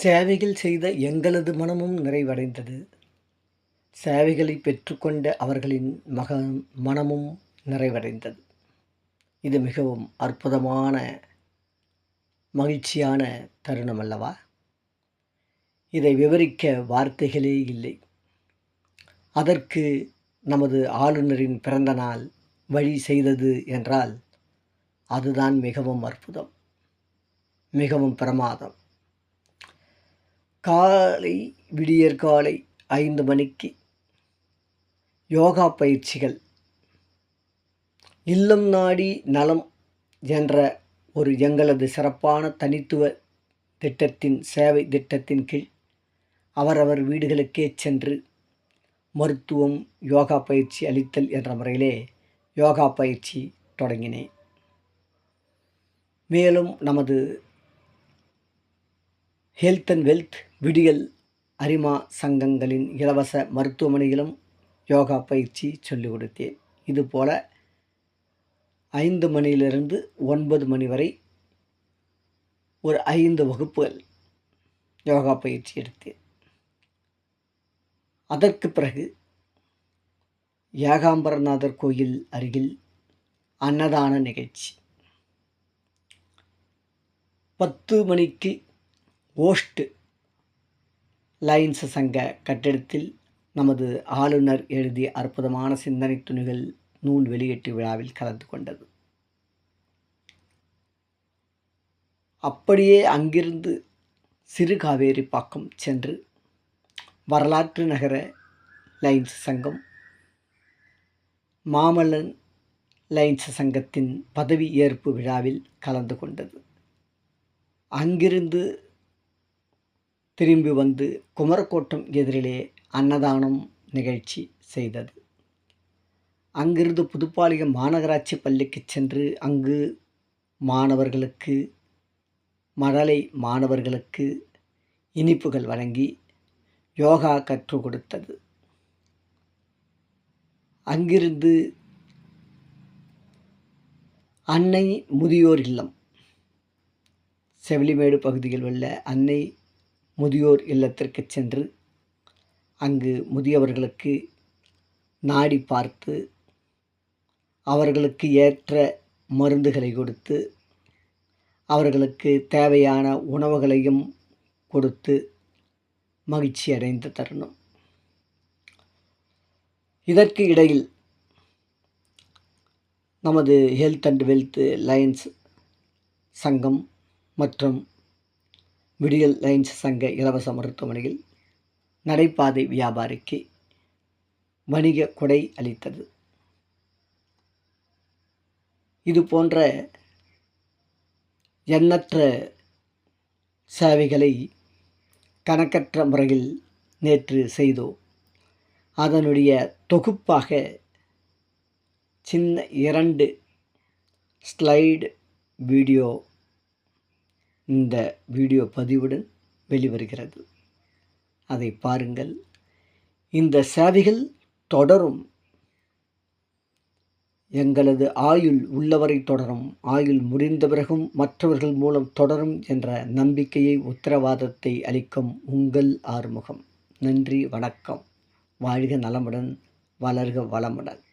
சேவைகள் செய்த எங்களது மனமும் நிறைவடைந்தது. சேவைகளை பெற்றுக்கொண்ட அவர்களின் மனமும் நிறைவடைந்தது. இது மிகவும் அற்புதமான மகிழ்ச்சியான தருணம் அல்லவா? இதை விவரிக்க வார்த்தைகளே இல்லை. அதற்கு நமது ஆளுநரின் பிறந்த நாள் வழி செய்தது என்றால் அதுதான் மிகவும் அற்புதம், மிகவும் பிரமாதம். விடியற்காலை 5 மணிக்கு யோகா பயிற்சிகள், இல்லம் நாடி நலம் என்ற ஒரு எங்களது சிறப்பான தனித்துவ திட்டத்தின் சேவை திட்டத்தின் கீழ் அவரவர் வீடுகளுக்கே சென்று மருத்துவம், யோகா பயிற்சி அளித்தல் என்ற முறையிலே யோகா பயிற்சி தொடங்கினேன். மேலும் நமது ஹெல்த் அண்ட் வெல்த் விடியல் அரிமா சங்கங்களின் இலவச மருத்துவமனையிலும் யோகா பயிற்சி சொல்லிக் கொடுத்தேன். இதுபோல 5 மணியிலிருந்து 9 மணி வரை ஒரு 5 வகுப்புகள் யோகா பயிற்சி எடுத்தேன். அதற்கு பிறகு ஏகாம்பரநாதர் கோயில் அருகில் அன்னதான நிகழ்ச்சி. 10 மணிக்கு ஓஸ்ட் லைன்ஸ் சங்க கட்டிடத்தில் நமது ஆளுநர் எழுதிய அற்புதமான சிந்தனை துணிகள் நூல் வெளியீட்டு விழாவில் கலந்து கொண்டது. அப்படியே அங்கிருந்து சிறுகாவேரிப்பாக்கம் சென்று வரலாற்று நகர லைன்ஸ் சங்கம், மாமல்லன் லைன்ஸ் சங்கத்தின் பதவி ஏற்பு விழாவில் கலந்து கொண்டது. அங்கிருந்து திரும்பி வந்து குமரக்கோட்டம் எதிரிலே அன்னதானம் நிகழ்ச்சி செய்தது. அங்கிருந்து புதுப்பாளையம் மாநகராட்சி பள்ளிக்கு சென்று அங்கு மாணவர்களுக்கு, மழலை மாணவர்களுக்கு இனிப்புகள் வழங்கி யோகா கற்றுக் கொடுத்தது. அங்கிருந்து அன்னை முதியோர் இல்லம், செவிலிமேடு பகுதியில் உள்ள அன்னை முதியோர் இல்லத்திற்கு சென்று அங்கு முதியவர்களுக்கு நாடி பார்த்து அவர்களுக்கு ஏற்ற மருந்துகளை கொடுத்து அவர்களுக்கு தேவையான உணவுகளையும் கொடுத்து மகிழ்ச்சி அடைந்த தருணம். இதற்கு இடையில் நமது ஹெல்த் அண்ட் வெல்த் லைன்ஸ் சங்கம் மற்றும் விடியல் லைன்ஸ் சங்க இலவச மருத்துவமனையில் நடைபாதை வியாபாரிக்கு வணிக கொடை அளித்தது. இது போன்ற எண்ணற்ற சேவைகளை கணக்கற்ற முறையில் நேற்று செய்தோம். அதனுடைய தொகுப்பாக சின்ன 2 ஸ்லைடு வீடியோ இந்த வீடியோ பதிவுடன் வெளிவருகிறது. அதை பாருங்கள். இந்த சேவைகள் தொடரும். எங்களது ஆயுள் உள்ளவரை தொடரும், ஆயுள் முடிந்த பிறகும் மற்றவர்கள் மூலம் தொடரும் என்ற நம்பிக்கையை, உத்தரவாதத்தை அளிக்கும் உங்கள் ஆறுமுகம். நன்றி, வணக்கம். வாழ்க நலமுடன், வளர்க வளமுடன்.